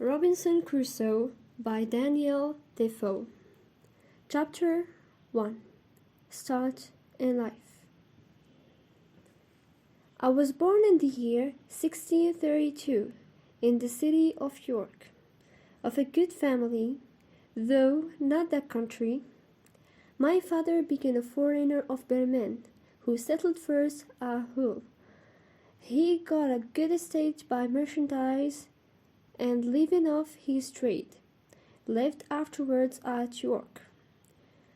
Robinson Crusoe by Daniel Defoe. Chapter 1. Start in Life. I was born in the year 1632 in the city of York, of a good family, though not that country. My father being a foreigner of Berlin, who settled first at Hull. He got a good estate by merchandise, and leaving off his trade, lived afterwards at York,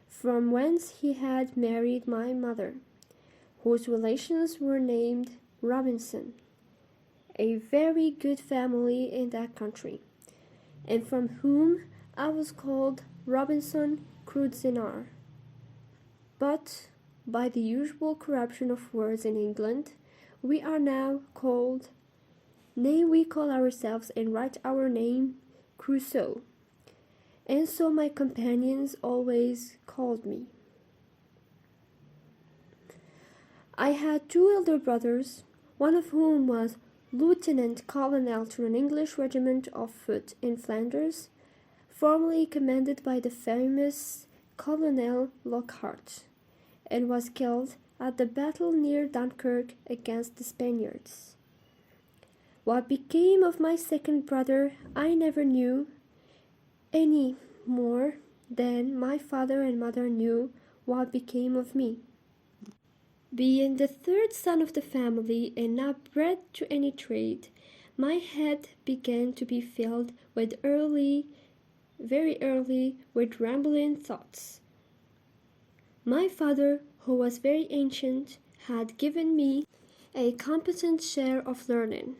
from whence he had married my mother, whose relations were named Robinson, a very good family in that country, and from whom I was called Robinson Crusoe. But by the usual corruption of words in England, we are now called, nay, we call ourselves and write our name Crusoe, and so my companions always called me. I had two elder brothers, one of whom was lieutenant colonel to an English regiment of foot in Flanders, formerly commanded by the famous Colonel Lockhart, and was killed at the battle near Dunkirk against the Spaniards. What became of my second brother I never knew, any more than my father and mother knew what became of me. Being the third son of the family and not bred to any trade, my head began to be filled with very early, with rambling thoughts. My father, who was very ancient, had given me a competent share of learning,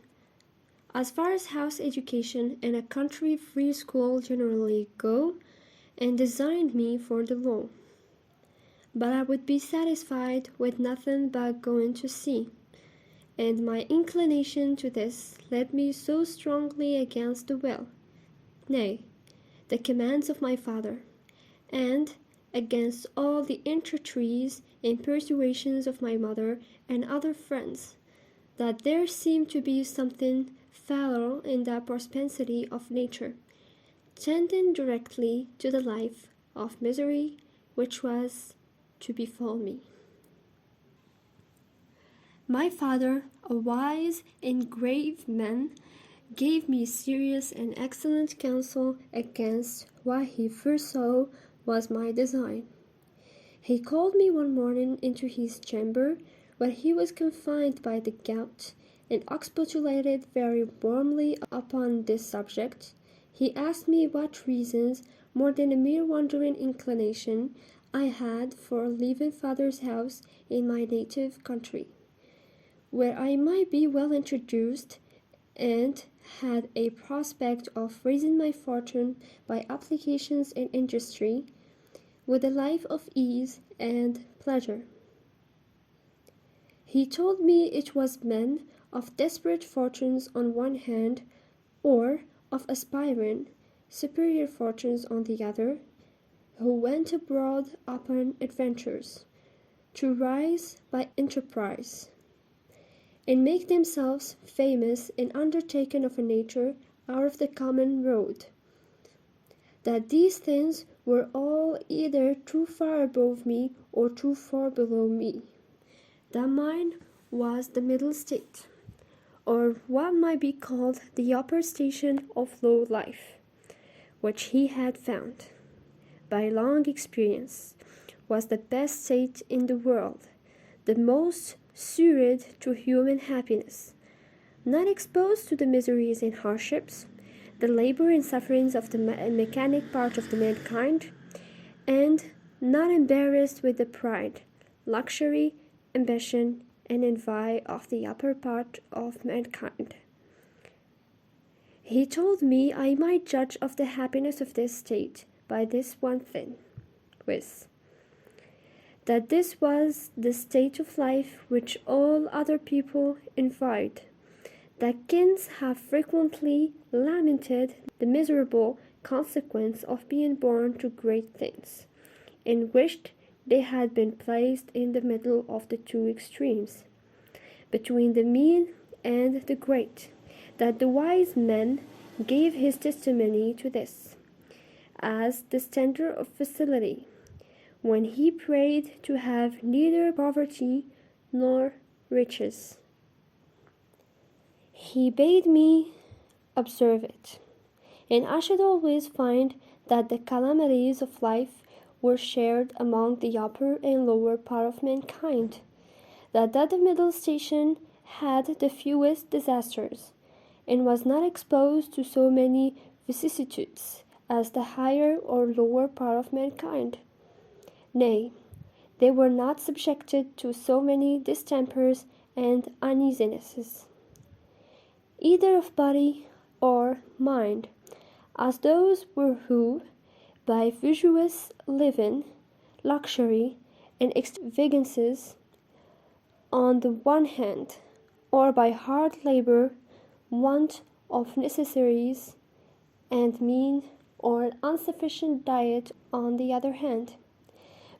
as far as house education and a country free school generally go, and designed me for the law. But I would be satisfied with nothing but going to sea, and my inclination to this led me so strongly against the will, nay, the commands of my father, and against all the entreaties and persuasions of my mother and other friends, that there seemed to be something foul in that propensity of nature, tending directly to the life of misery which was to befall me. My father, a wise and grave man, gave me serious and excellent counsel against what he foresaw was my design. He called me one morning into his chamber, where he was confined by the gout, and expostulated very warmly upon this subject. He asked me what reasons, more than a mere wandering inclination, I had for leaving father's house in my native country, where I might be well introduced, and had a prospect of raising my fortune by applications and industry, with a life of ease and pleasure. He told me it was men of desperate fortunes on one hand, or of aspiring, superior fortunes on the other, who went abroad upon adventures, to rise by enterprise, and make themselves famous in undertaking of a nature out of the common road. That these things were all either too far above me or too far below me. That mine was the middle state, or what might be called the upper station of low life, which he had found, by long experience, was the best state in the world, the most suited to human happiness, not exposed to the miseries and hardships, the labor and sufferings of the mechanic part of the mankind, and not embarrassed with the pride, luxury, ambition, and envy of the upper part of mankind. He told me I might judge of the happiness of this state by this one thing, viz., that this was the state of life which all other people envied, that kings have frequently lamented the miserable consequence of being born to great things, and wished they had been placed in the middle of the two extremes, between the mean and the great, that the wise men gave his testimony to this, as the standard of facility, when he prayed to have neither poverty nor riches. He bade me observe it, and I should always find that the calamities of life were shared among the upper and lower part of mankind, that the middle station had the fewest disasters, and was not exposed to so many vicissitudes as the higher or lower part of mankind. Nay, they were not subjected to so many distempers and uneasinesses, either of body or mind, as those were who, by virtuous living, luxury, and extravagances on the one hand, or by hard labor, want of necessaries, and mean or insufficient diet on the other hand,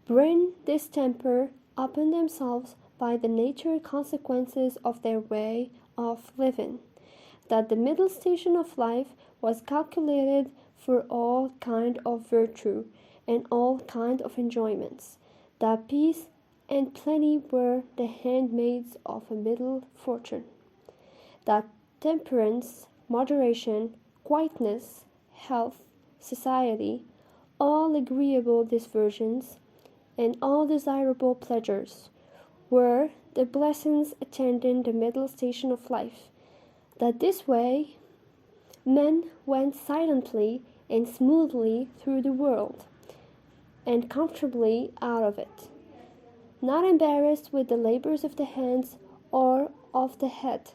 bring distemper upon themselves by the natural consequences of their way of living, that the middle station of life was calculated for all kind of virtue and all kind of enjoyments, that peace and plenty were the handmaids of a middle fortune, that temperance, moderation, quietness, health, society, all agreeable diversions, and all desirable pleasures, were the blessings attending the middle station of life, that this way men went silently and smoothly through the world, and comfortably out of it, not embarrassed with the labors of the hands or of the head,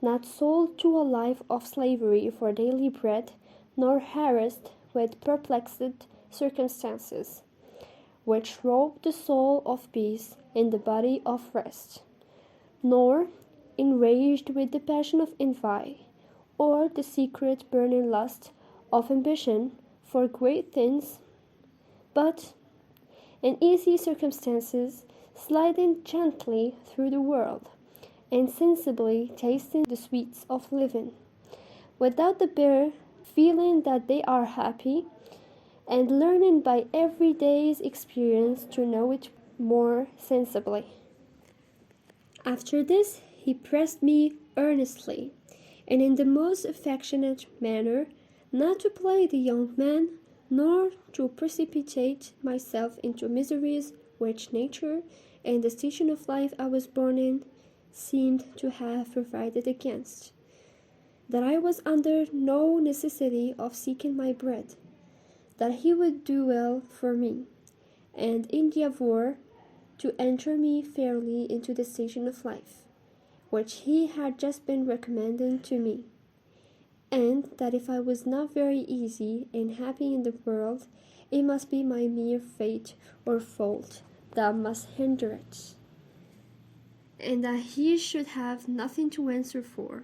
not sold to a life of slavery for daily bread, nor harassed with perplexed circumstances, which rob the soul of peace and the body of rest, nor enraged with the passion of envy, or the secret burning lust of ambition for great things, but in easy circumstances, sliding gently through the world, and sensibly tasting the sweets of living, without the bare feeling that they are happy, and learning by every day's experience to know it more sensibly. After this, he pressed me earnestly, and in the most affectionate manner, not to play the young man, nor to precipitate myself into miseries which nature and the station of life I was born in seemed to have provided against, that I was under no necessity of seeking my bread, that he would do well for me, and endeavor to enter me fairly into the station of life, which he had just been recommending to me, and that if I was not very easy and happy in the world, it must be my mere fate or fault that must hinder it, and that he should have nothing to answer for,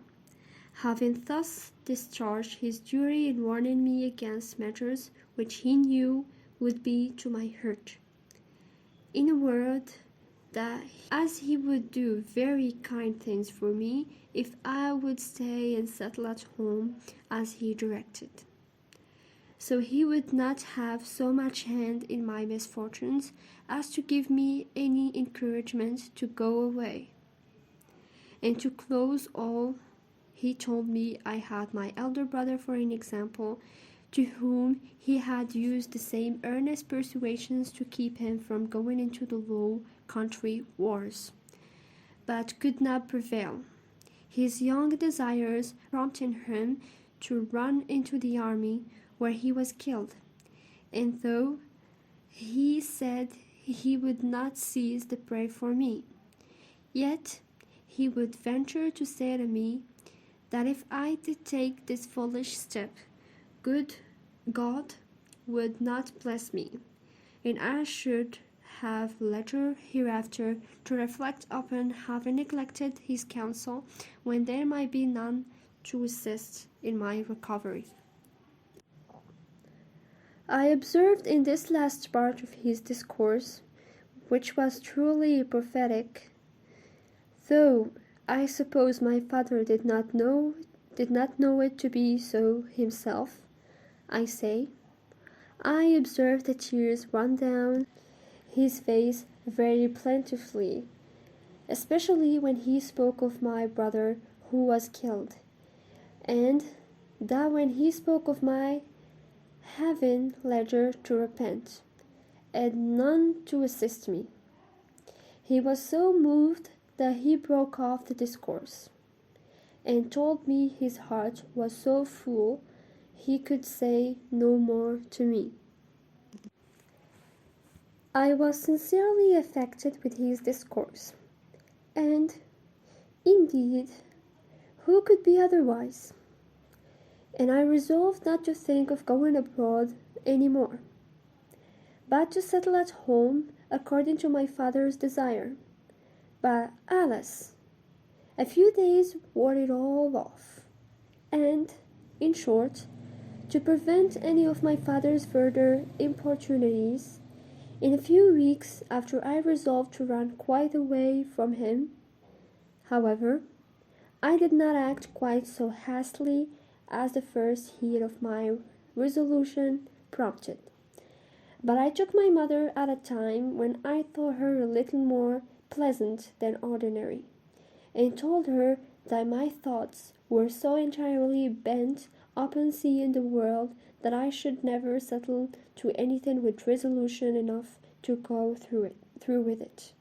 having thus discharged his duty in warning me against matters which he knew would be to my hurt. In a word, that as he would do very kind things for me if I would stay and settle at home as he directed, so he would not have so much hand in my misfortunes as to give me any encouragement to go away. And to close all, he told me I had my elder brother for an example, to whom he had used the same earnest persuasions to keep him from going into the Low Country wars, but could not prevail, his young desires prompting him to run into the army, where he was killed, and though he said he would not cease to pray for me, yet he would venture to say to me that if I did take this foolish step, good God would not bless me, and I should have leisure hereafter to reflect upon having neglected his counsel when there might be none to assist in my recovery. I observed in this last part of his discourse, which was truly prophetic, though I suppose my father did not know did not know it to be so himself, I say. I observed the tears run down his face very plentifully, especially when he spoke of my brother who was killed, and that when he spoke of my having leisure to repent, and none to assist me. He was so moved that he broke off the discourse, and told me his heart was so full he could say no more to me. I was sincerely affected with his discourse, and, indeed, who could be otherwise? And I resolved not to think of going abroad any more, but to settle at home according to my father's desire. But, alas! A few days wore it all off, and, in short, to prevent any of my father's further importunities, in a few weeks after I resolved to run quite away from him. However, I did not act quite so hastily as the first heat of my resolution prompted, but I took my mother at a time when I thought her a little more pleasant than ordinary, and told her that my thoughts were so entirely bent upon seeing the world that I should never settle to anything with resolution enough to go through with it,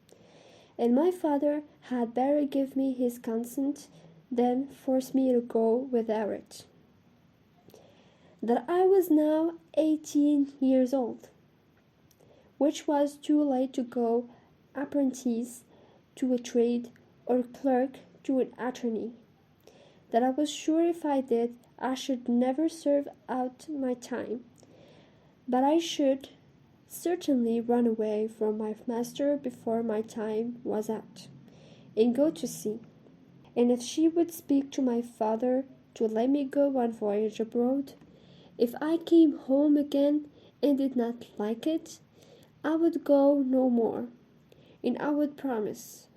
and my father had better give me his consent than force me to go without it. That I was now 18 years old, which was too late to go apprentice to a trade or clerk to an attorney. That I was sure if I did, I should never serve out my time, but I should certainly run away from my master before my time was out, and go to sea. And if she would speak to my father to let me go on voyage abroad, if I came home again and did not like it, I would go no more, and I would promise,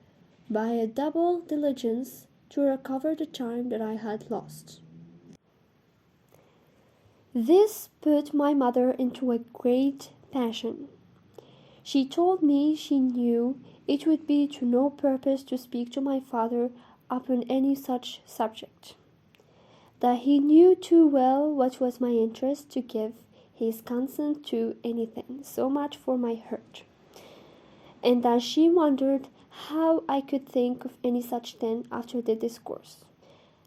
by a double diligence, to recover the time that I had lost. This put my mother into a great passion. She told me she knew it would be to no purpose to speak to my father upon any such subject, that he knew too well what was my interest to give his consent to anything so much for my hurt, and that she wondered how I could think of any such thing after the discourse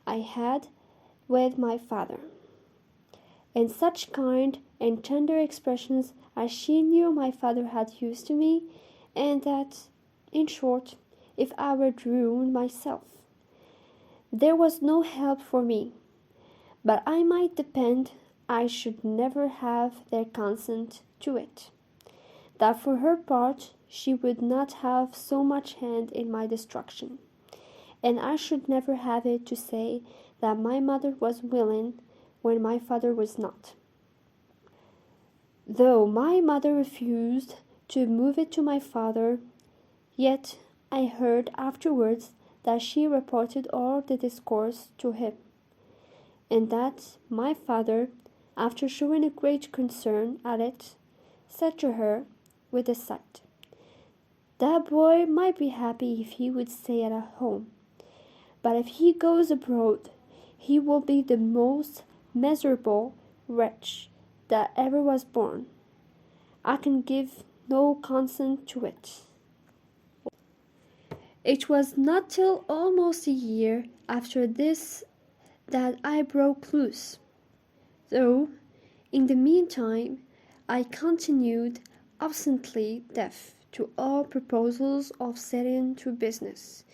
I had with my father, and such kind and tender expressions as she knew my father had used to me, and that, in short, if I were ruined myself, there was no help for me, but I might depend I should never have their consent to it, that for her part she would not have so much hand in my destruction, and I should never have it to say that my mother was willing when my father was not. Though my mother refused to move it to my father, yet I heard afterwards that she reported all the discourse to him, and that my father, after showing a great concern at it, said to her with a sigh, "That boy might be happy if he would stay at home, but if he goes abroad, he will be the most miserable wretch that ever was born. I can give no consent to it." It was not till almost a year after this that I broke loose, though, in the meantime, I continued absently deaf to all proposals of setting to business,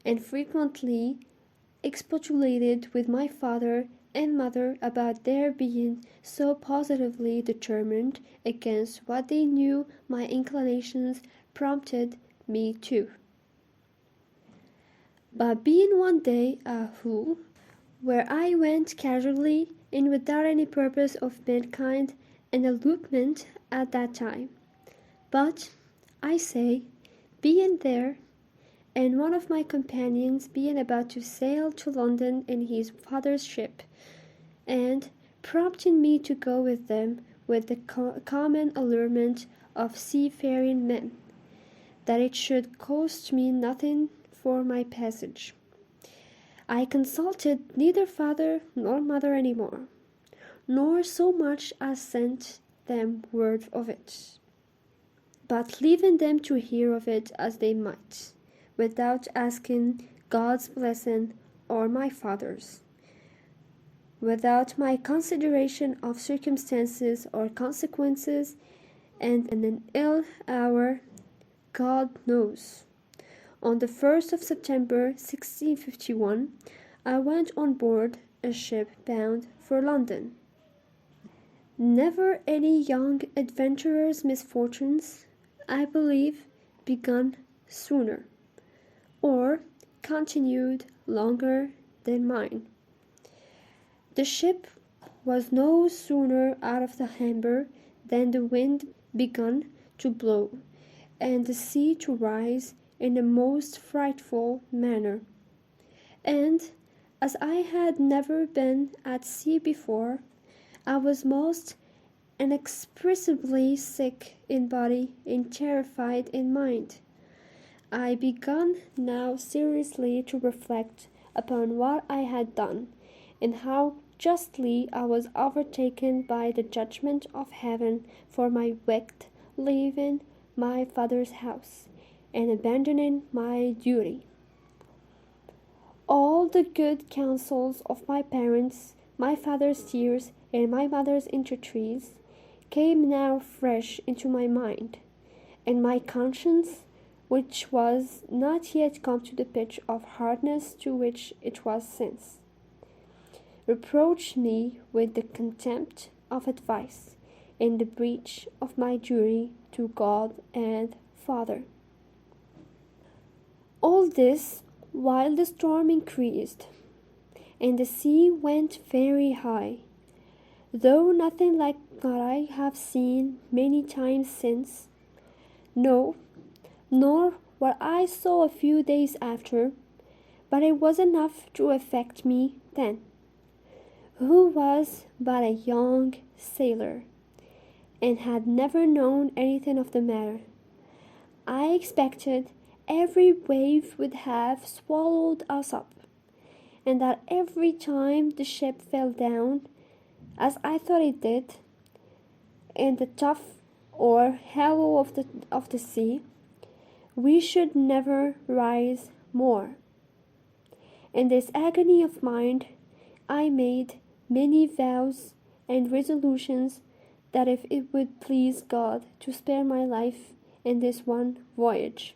and frequently expostulated with my father and mother about their being so positively determined against what they knew my inclinations prompted me to. But being one day a Hull, where I went casually and without any purpose of mankind an elopement at that time, but, I say, being there, and one of my companions being about to sail to London in his father's ship, and prompting me to go with them with the common allurement of seafaring men, that it should cost me nothing for my passage. I consulted neither father nor mother any more, nor so much as sent them word of it, but leaving them to hear of it as they might, without asking God's blessing or my father's, without my consideration of circumstances or consequences, and in an ill hour, God knows. On the 1st of September 1651, I went on board a ship bound for London. Never any young adventurer's misfortunes, I believe, begun sooner, or continued longer than mine. The ship was no sooner out of the harbor than the wind begun to blow, and the sea to rise in a most frightful manner. And as I had never been at sea before, I was most inexpressibly sick in body and terrified in mind. I began now seriously to reflect upon what I had done, and how justly I was overtaken by the judgment of heaven for my wicked leaving my father's house, and abandoning my duty. All the good counsels of my parents, my father's tears, and my mother's entreaties came now fresh into my mind, and my conscience, which was not yet come to the pitch of hardness to which it was since, reproached me with the contempt of advice and the breach of my duty to God and Father. All this while the storm increased, and the sea went very high, though nothing like what I have seen many times since, no, nor what I saw a few days after, but it was enough to affect me then, who was but a young sailor, and had never known anything of the matter. I expected every wave would have swallowed us up, and that every time the ship fell down, as I thought it did, in the trough or hollow of the sea, we should never rise more. In this agony of mind, I made many vows and resolutions that if it would please God to spare my life in this one voyage,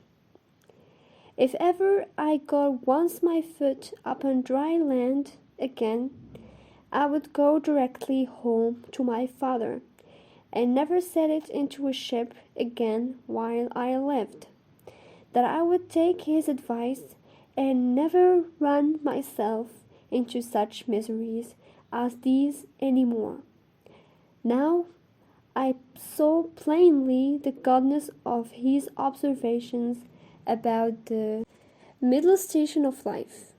if ever I got once my foot upon dry land again, I would go directly home to my father, and never set it into a ship again while I lived, that I would take his advice, and never run myself into such miseries as these any more. Now I saw plainly the goodness of his observations about the middle station of life,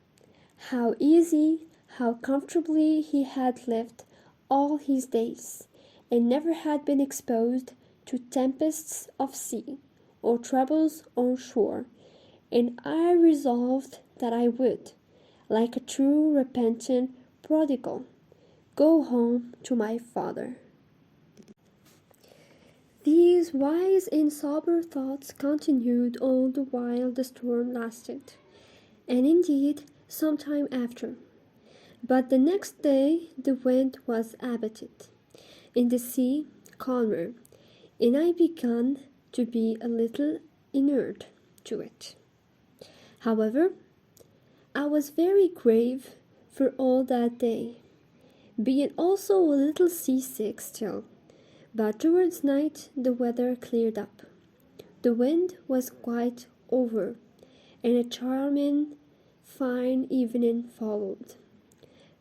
how easy, how comfortably he had lived all his days, and never had been exposed to tempests of sea, or troubles on shore, and I resolved that I would, like a true repentant prodigal, go home to my father. These wise and sober thoughts continued all the while the storm lasted, and indeed some time after. But the next day the wind was abated, and the sea calmer, and I began to be a little inured to it. However, I was very grave for all that day, being also a little seasick still. But towards night the weather cleared up. The wind was quite over, and a charming, fine evening followed.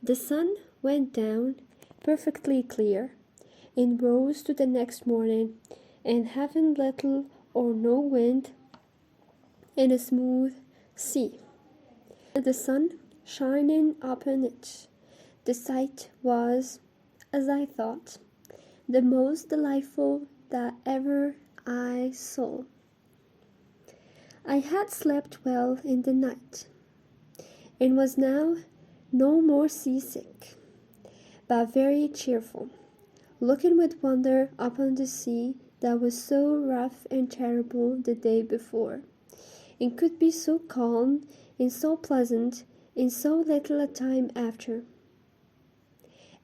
The sun went down perfectly clear, and rose to the next morning, and having little or no wind, and a smooth sea, and the sun shining upon it. The sight was, as I thought, the most delightful that ever I saw. I had slept well in the night, and was now no more seasick, but very cheerful, looking with wonder upon the sea that was so rough and terrible the day before, and could be so calm and so pleasant in so little a time after.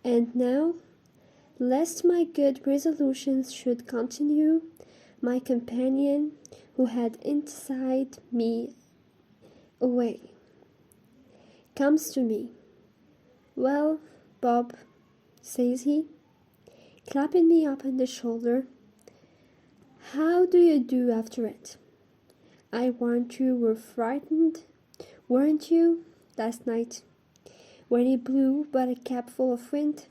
And now, lest my good resolutions should continue, my companion, who had inside me away, comes to me. "Well, Bob," says he, clapping me upon the shoulder, "how do you do after it? I warrant you were frightened, weren't you, last night, when it blew but a capful of wind?"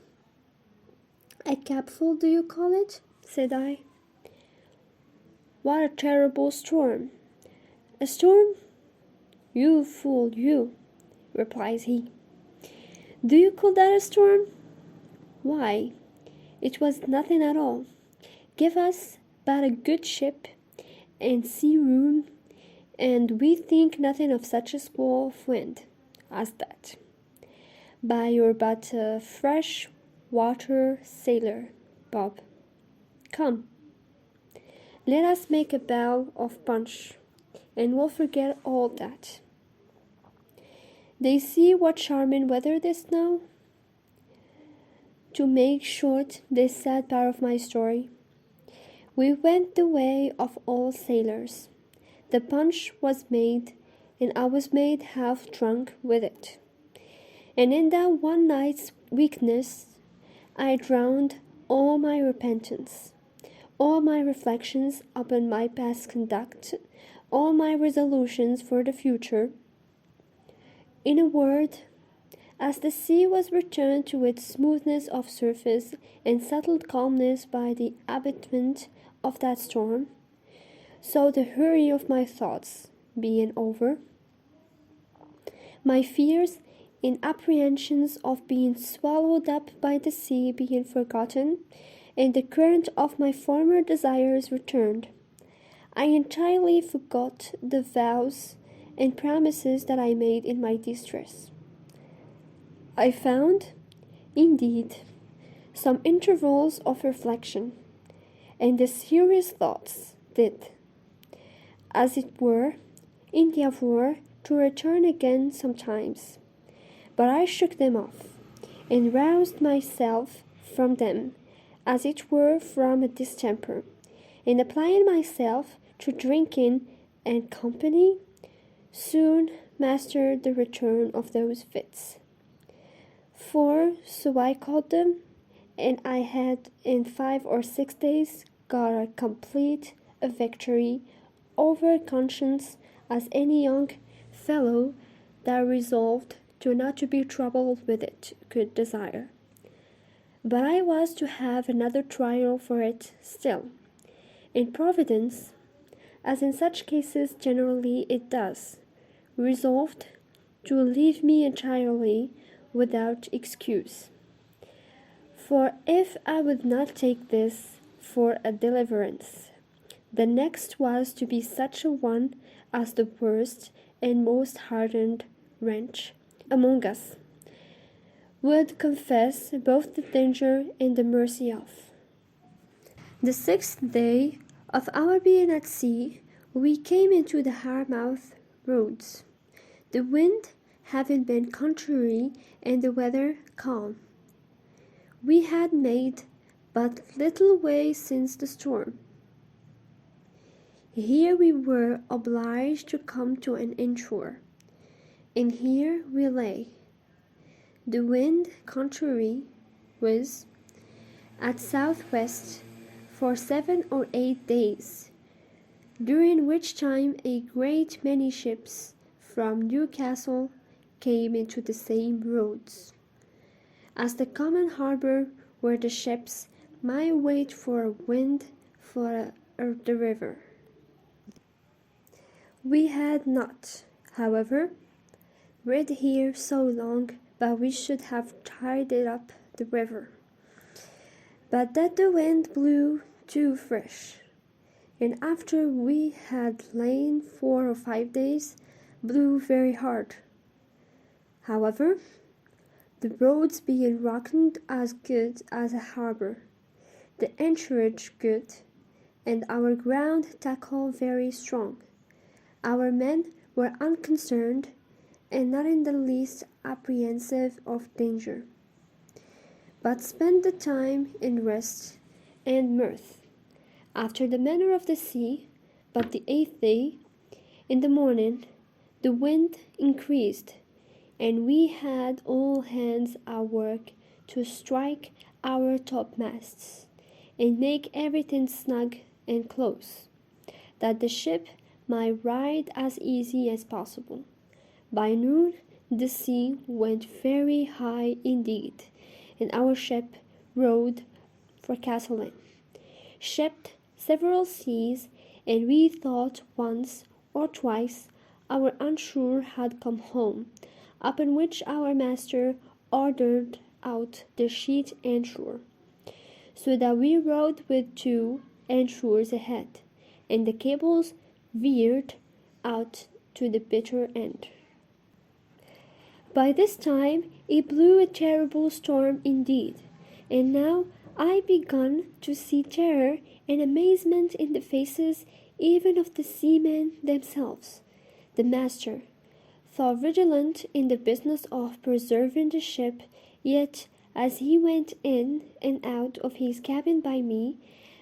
"A capful, do you call it?" said I. "What a terrible storm!" "A storm? You fool, you," replies he. "Do you call that a storm? Why, it was nothing at all. Give us but a good ship and sea room, and we think nothing of such a squall of wind as that. But you're but a fresh water sailor, Bob. Come, let us make a bowl of punch, and we'll forget all that. They see what charming weather this now." To make short this sad part of my story, we went the way of all sailors. The punch was made, and I was made half drunk with it. And in that one night's weakness, I drowned all my repentance, all my reflections upon my past conduct, all my resolutions for the future. In a word, as the sea was returned to its smoothness of surface and settled calmness by the abatement of that storm, so the hurry of my thoughts being over, my fears and apprehensions of being swallowed up by the sea being forgotten, and the current of my former desires returned, I entirely forgot the vows and promises that I made in my distress. I found, indeed, some intervals of reflection, and the serious thoughts did, as it were, endeavour to return again sometimes. But I shook them off, and roused myself from them, as it were from a distemper, and applying myself to drinking and company, soon mastered the return of those fits. For so I called them, and I had in 5 or 6 days got a complete a victory over conscience as any young fellow that resolved to not to be troubled with it could desire. But I was to have another trial for it still, and Providence, as in such cases generally it does, resolved to leave me entirely without excuse. For if I would not take this for a deliverance, the next was to be such a one as the worst and most hardened wretch among us would confess both the danger and the mercy of. The 6th day of our being at sea, we came into the Harmouth roads, the wind having been contrary and the weather calm. We had made but little way since the storm. Here we were obliged to come to an inshore, and here we lay. The wind contrary was at southwest for 7 or 8 days, during which time a great many ships from Newcastle came into the same roads, as the common harbour where the ships might wait for a wind for the river. We had not, However, we'd here so long, but we should have tied it up the river. But that the wind blew too fresh, and after we had lain 4 or 5 days, blew very hard. However, the roads being reckoned as good as a harbour, the anchorage good, and our ground tackle very strong, our men were unconcerned and not in the least apprehensive of danger, but spent the time in rest and mirth, after the manner of the sea. But the 8th day, in the morning, the wind increased, and we had all hands at work to strike our topmasts, and make everything snug and close, that the ship might ride as easy as possible. By noon the sea went very high indeed, and our ship rode for Castleton, shipped several seas, and we thought once or twice our unsure had come home, upon which our master ordered out the sheet anchor, so that we rode with 2 anchors ahead, and the cables veered out to the bitter end. By this time it blew a terrible storm indeed, and now I begun to see terror and amazement in the faces even of the seamen themselves. The master, though vigilant in the business of preserving the ship, yet as he went in and out of his cabin by me,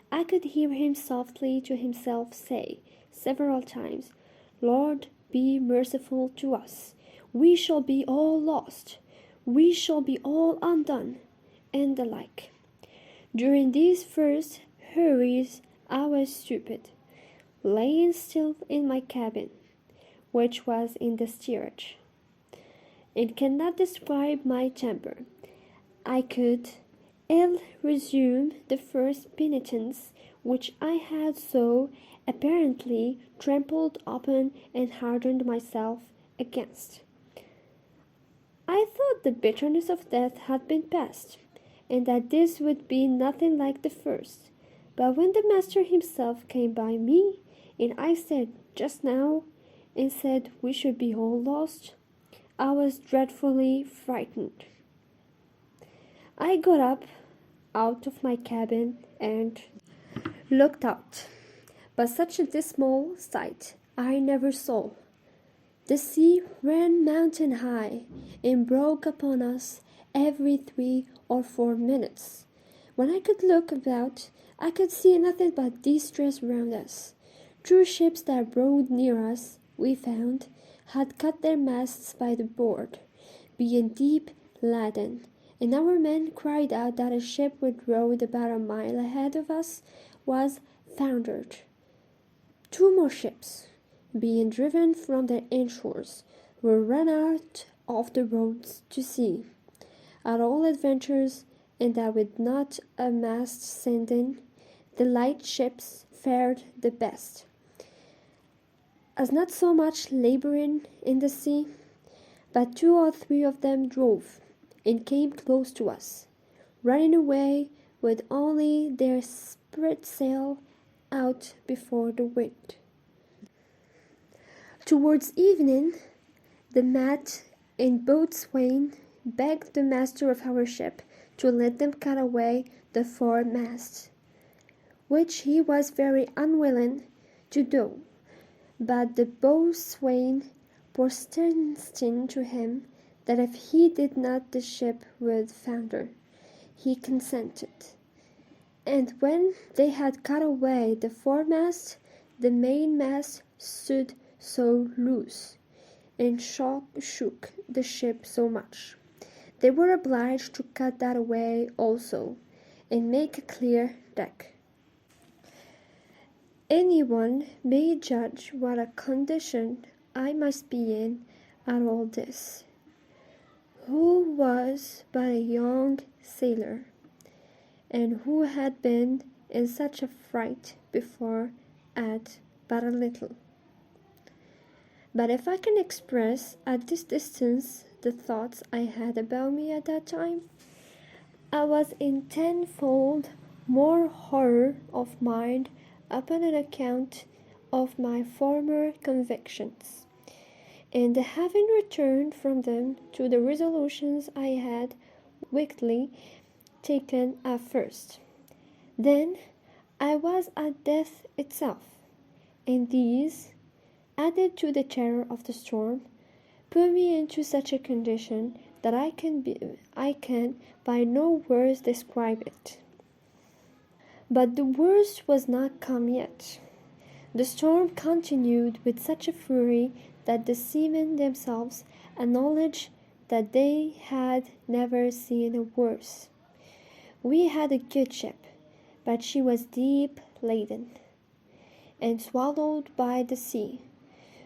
I could hear him softly to himself say several times, "Lord, be merciful to us. We shall be all lost. We shall be all undone," and the like. During these first hurries I was stupid, laying still in my cabin, which was in the steerage, and cannot describe my temper. I could ill resume the first penitence which I had so apparently trampled upon and hardened myself against. I thought the bitterness of death had been past, and that this would be nothing like the first. But when the master himself came by me, and I said just now, and said we should be all lost, I was dreadfully frightened. I got up out of my cabin and looked out, but such a dismal sight I never saw. The sea ran mountain high and broke upon us every 3 or 4 minutes. When I could look about, I could see nothing but distress round us. 2 ships that rode near us, we found, had cut their masts by the board, being deep laden, and our men cried out that a ship which rode about a mile ahead of us was foundered. 2 more ships, being driven from their anchors, were run out of the roads to sea, at all adventures, and that with not a mast sending, the light ships fared the best, as not so much labouring in the sea, but 2 or 3 of them drove, and came close to us, running away with only their spritsail out before the wind. Towards evening, the mate and boatswain begged the master of our ship to let them cut away the foremast, which he was very unwilling to do, but the boatswain protesting to him that if he did not the ship would founder, he consented. And when they had cut away the foremast, the mainmast stood so loose, and shook the ship so much, they were obliged to cut that away also, and make a clear deck. Anyone may judge what a condition I must be in at all this, who was but a young sailor, and who had been in such a fright before at but a little. But if I can express at this distance the thoughts I had about me at that time, I was in tenfold more horror of mind upon an account of my former convictions, and having returned from them to the resolutions I had wickedly taken at first. Then I was at death itself, and these, added to the terror of the storm, put me into such a condition that I can by no words describe it. But the worst was not come yet. The storm continued with such a fury that the seamen themselves acknowledged that they had never seen a worse. We had a good ship, but she was deep laden, and swallowed by the sea,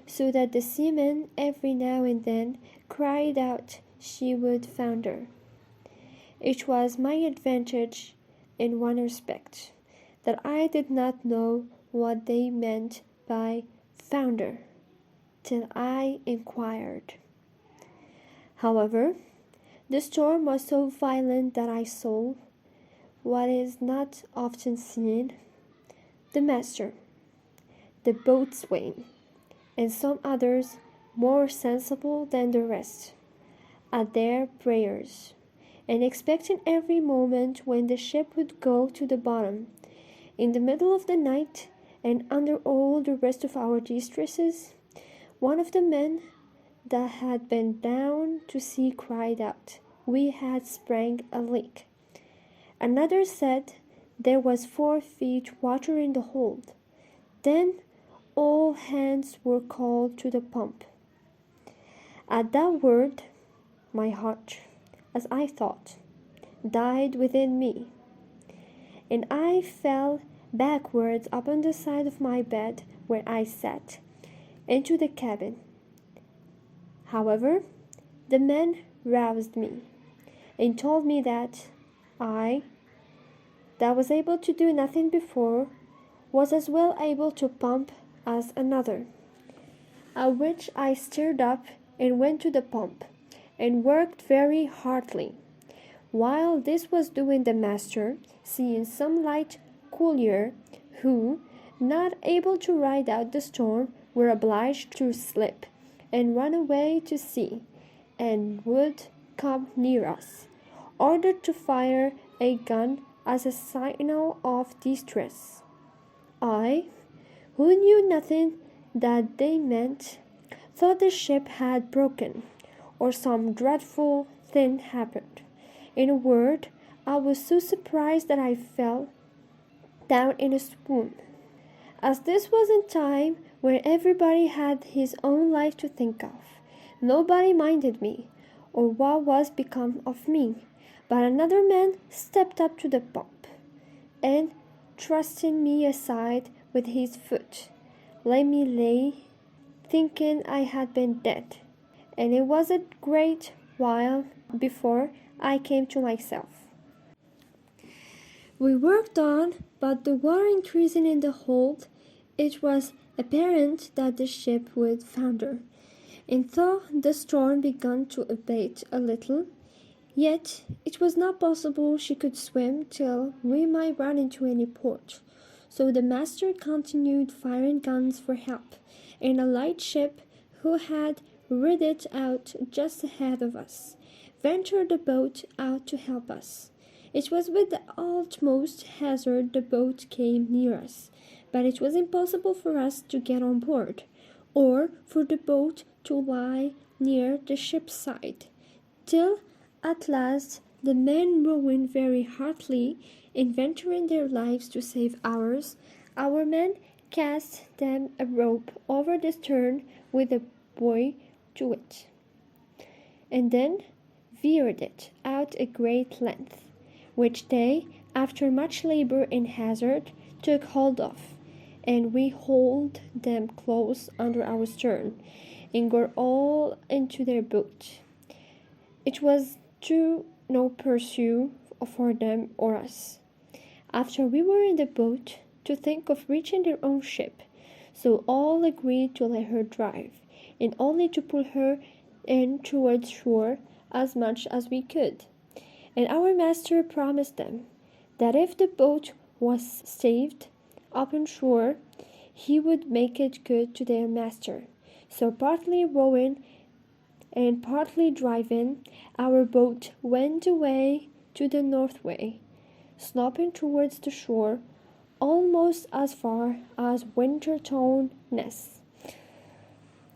so that the seamen every now and then cried out she would founder. It was my advantage in one respect, that I did not know what they meant by founder till I inquired. However, the storm was so violent that I saw, what is not often seen, the master, the boatswain, and some others more sensible than the rest, at their prayers, and expecting every moment when the ship would go to the bottom, in the middle of the night, and under all the rest of our distresses. One of the men that had been down to see cried out, we had sprang a leak. Another said there was 4 feet water in the hold. Then all hands were called to the pump. At that word, my heart, as I thought, died within me, and I fell backwards upon the side of my bed where I sat, into the cabin. However, the men roused me, and told me that I, that was able to do nothing before, was as well able to pump as another. At which I stirred up and went to the pump, and worked very heartily. While this was doing, the master, seeing some light collier, who, not able to ride out the storm, were obliged to slip and run away to sea, and would come near us, ordered to fire a gun as a signal of distress. I, who knew nothing that they meant, thought the ship had broken, or some dreadful thing happened. In a word, I was so surprised that I fell down in a swoon. As this was a time when everybody had his own life to think of, nobody minded me, or what was become of me. But another man stepped up to the pump, and, thrusting me aside with his foot, let me lay, thinking I had been dead. And it was a great while before I came to myself. We worked on, but the water increasing in the hold, it was apparent that the ship would founder. And though the storm began to abate a little, yet it was not possible she could swim till we might run into any port. So the master continued firing guns for help, and a light ship, who had rid it out just ahead of us, ventured a boat out to help us. It was with the utmost hazard the boat came near us, but it was impossible for us to get on board, or for the boat to lie near the ship's side, till at last the men rowing very heartily, in venturing their lives to save ours, our men cast them a rope over the stern with a buoy to it, and then veered it out a great length, which they, after much labor and hazard, took hold of, and we hauled them close under our stern, and got all into their boat. It was to no pursue for them or us, after we were in the boat, to think of reaching their own ship, so all agreed to let her drive, and only to pull her in towards shore as much as we could. And our master promised them that if the boat was saved upon shore, he would make it good to their master. So partly rowing and partly driving, our boat went away to the northway, sloping towards the shore, almost as far as Winterton Ness.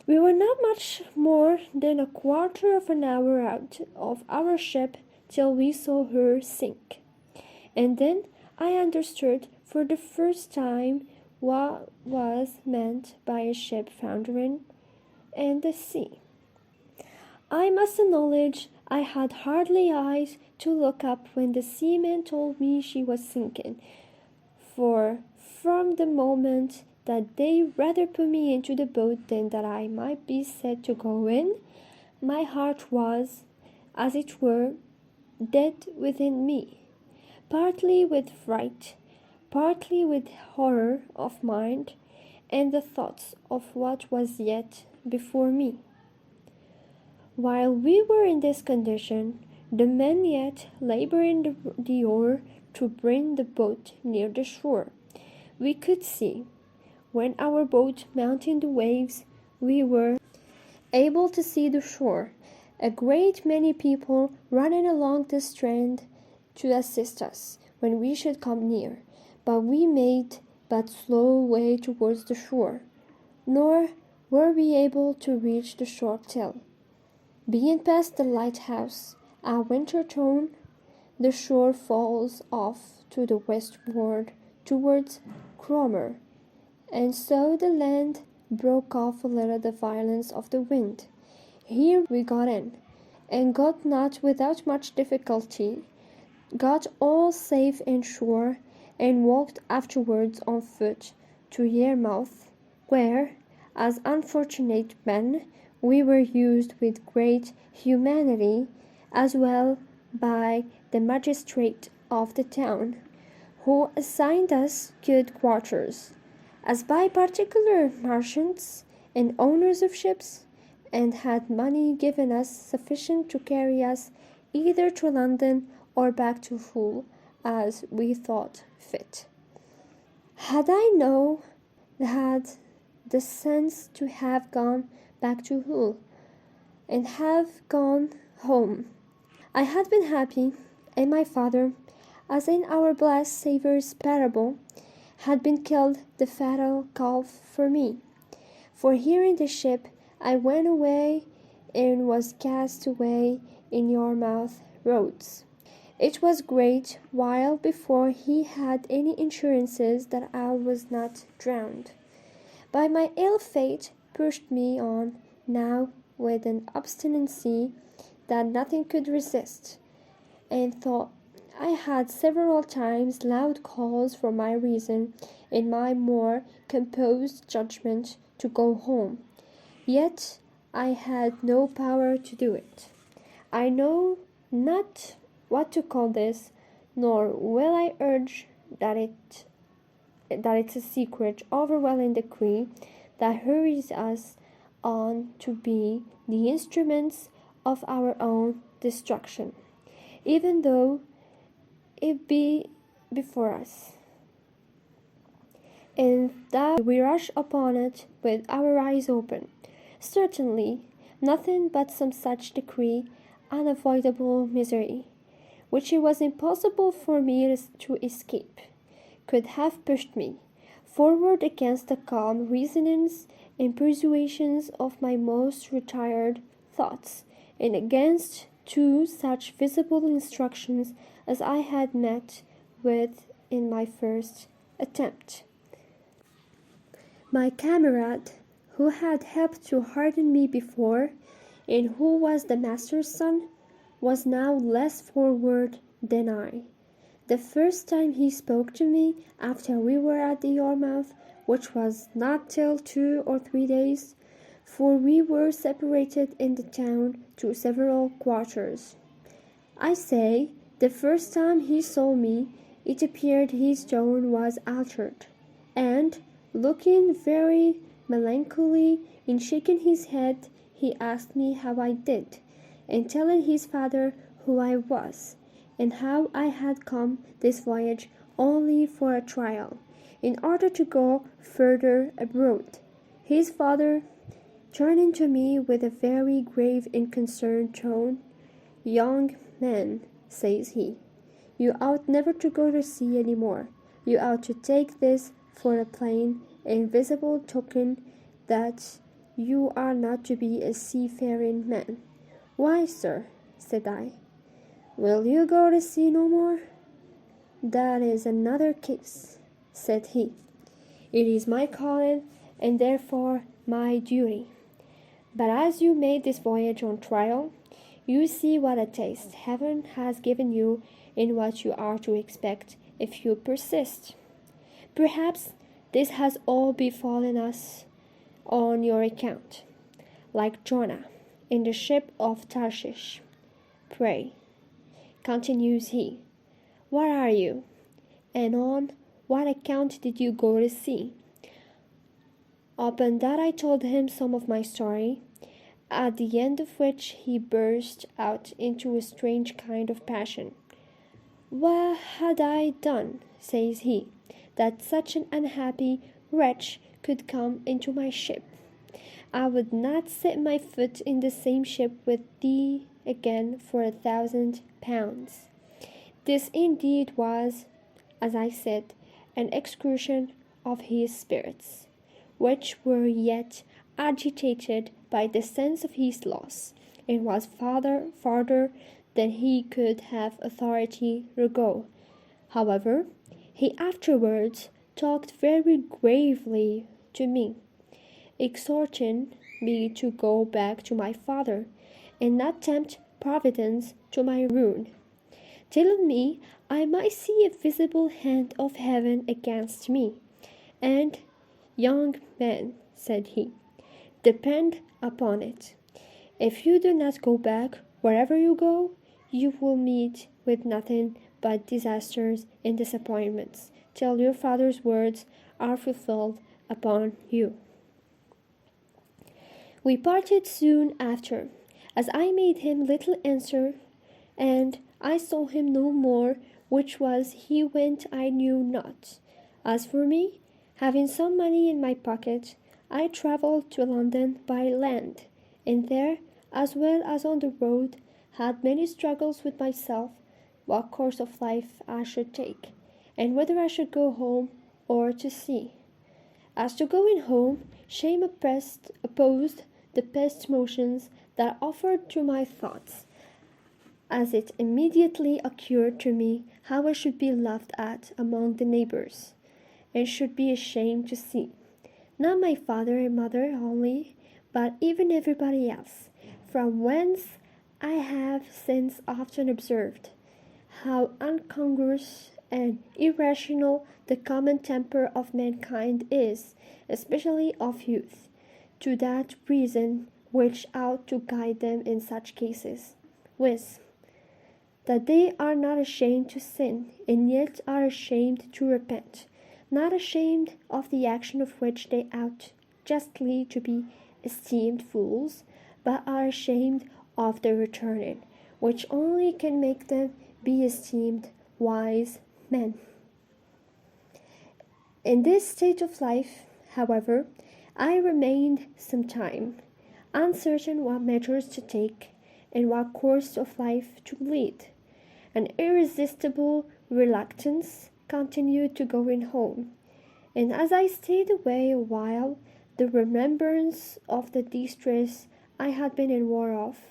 We were not much more than a quarter of an hour out of our ship till we saw her sink. And then I understood for the first time what was meant by a ship foundering in the sea. I must acknowledge I had hardly eyes to look up when the seaman told me she was sinking, for from the moment that they rather put me into the boat than that I might be said to go in, my heart was, as it were, dead within me, partly with fright, partly with horror of mind, and the thoughts of what was yet before me. While we were in this condition, the men yet laboring the oar to bring the boat near the shore. We could see, when our boat mounted the waves, we were able to see the shore, a great many people running along the strand to assist us when we should come near, but we made but slow way towards the shore, nor were we able to reach the shore till, being past the lighthouse at Winterton, the shore falls off to the westward towards Cromer, and so the land broke off a little the violence of the wind. Here we got in, and got not without much difficulty, got all safe in shore, and walked afterwards on foot to Yarmouth, where, as unfortunate men, we were used with great humanity, as well by the magistrate of the town, who assigned us good quarters, as by particular merchants and owners of ships, and had money given us sufficient to carry us either to London or back to Hull, as we thought fit. Had the sense to have gone back to Hull, and have gone home, I had been happy, and my father, as in our blessed Saviour's parable, had been killed the fatal calf for me. For here in the ship I went away and was cast away in Yarmouth roads. It was great while before he had any insurances that I was not drowned. But my ill fate pushed me on now with an obstinacy that nothing could resist, and thought I had several times loud calls for my reason and my more composed judgment to go home. Yet I had no power to do it. I know not what to call this, nor will I urge that it's a secret overwhelming decree that hurries us on to be the instruments of our own destruction, even though it be before us, and that we rush upon it with our eyes open. Certainly, nothing but some such decree, unavoidable misery, which it was impossible for me to escape, could have pushed me forward against the calm reasonings and persuasions of my most retired thoughts, and against two such visible instructions as I had met with in my first attempt. My comrade, who had helped to harden me before, and who was the master's son, was now less forward than I. The first time he spoke to me after we were at the Yarmouth, which was not till 2 or 3 days, for we were separated in the town to several quarters. I say, the first time he saw me, it appeared his tone was altered, and, looking very melancholy In shaking his head, he asked me how I did, and telling his father who I was, and how I had come this voyage only for a trial, in order to go further abroad. His father, turning to me with a very grave and concerned tone, "Young man," says he, "you ought never to go to sea any more. You ought to take this for a plain and visible token that you are not to be a seafaring man." "Why, sir," said I, "will you go to sea no more?" "That is another case," said he. "It is my calling, and therefore my duty. But as you made this voyage on trial, you see what a taste heaven has given you in what you are to expect if you persist. Perhaps this has all befallen us on your account, like Jonah in the ship of Tarshish. Pray," continues he, "what are you, and on what account did you go to sea?" Upon that I told him some of my story, at the end of which he burst out into a strange kind of passion. "What had I done," says he, "that such an unhappy wretch could come into my ship? I would not set my foot in the same ship with thee again for 1,000 pounds." This indeed was, as I said, an excursion of his spirits, which were yet agitated by the sense of his loss, and was farther than he could have authority to go. However, he afterwards talked very gravely to me, exhorting me to go back to my father, and not tempt Providence to my ruin, telling me I might see a visible hand of heaven against me, and, "Young man," said he, "depend upon it, if you do not go back, wherever you go, you will meet with nothing but disasters and disappointments, till your father's words are fulfilled upon you." We parted soon after, as I made him little answer, and I saw him no more, which was he went I knew not. As for me, having some money in my pocket, I travelled to London by land, and there, as well as on the road, had many struggles with myself what course of life I should take, and whether I should go home or to sea. As to going home, shame opposed the best motions that offered to my thoughts, as it immediately occurred to me how I should be laughed at among the neighbors, and should be ashamed to see, not my father and mother only, but even everybody else, from whence I have since often observed how incongruous and irrational the common temper of mankind is, especially of youth, to that reason which ought to guide them in such cases, viz., that they are not ashamed to sin, and yet are ashamed to repent, not ashamed of the action of which they ought justly to be esteemed fools, but are ashamed of the returning, which only can make them be esteemed wise men. In this state of life, however, I remained some time, uncertain what measures to take and what course of life to lead. An irresistible reluctance continued to going home, and as I stayed away a while, the remembrance of the distress I had been in wore off,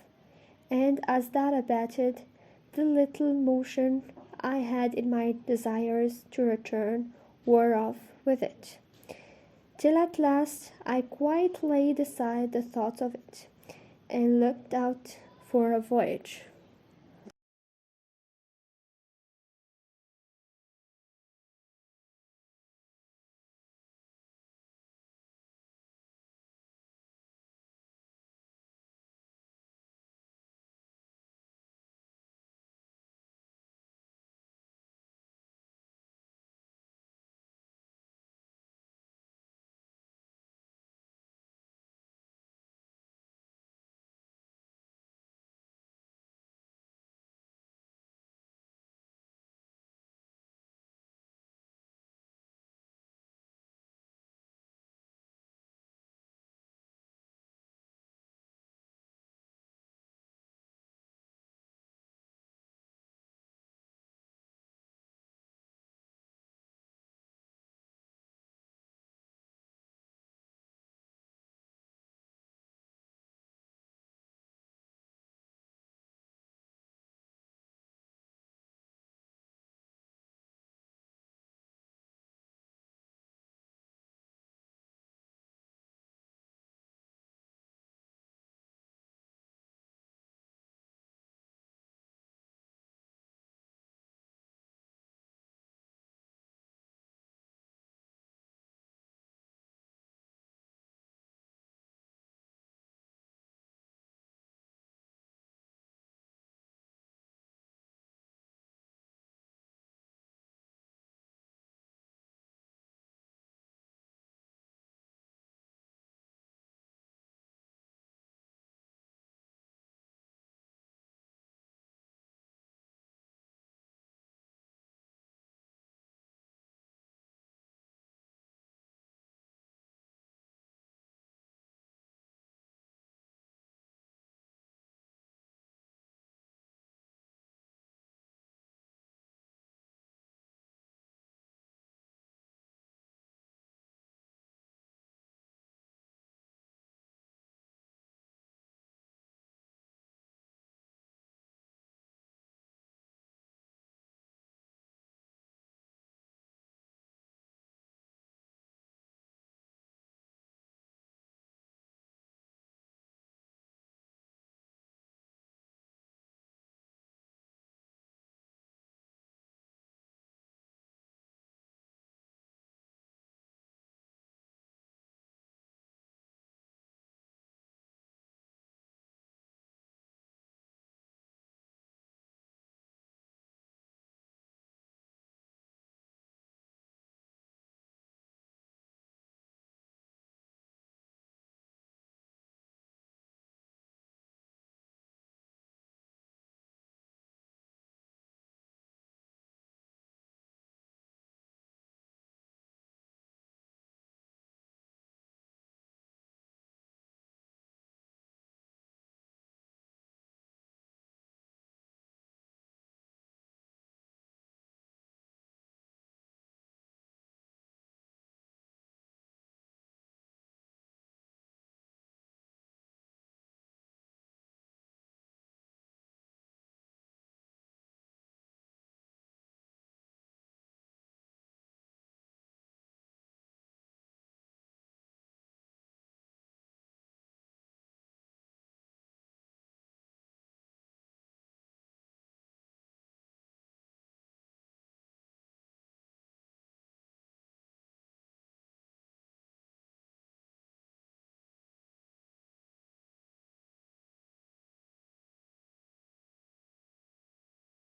and as that abated, the little motion I had in my desires to return wore off with it, till at last I quite laid aside the thoughts of it, and looked out for a voyage.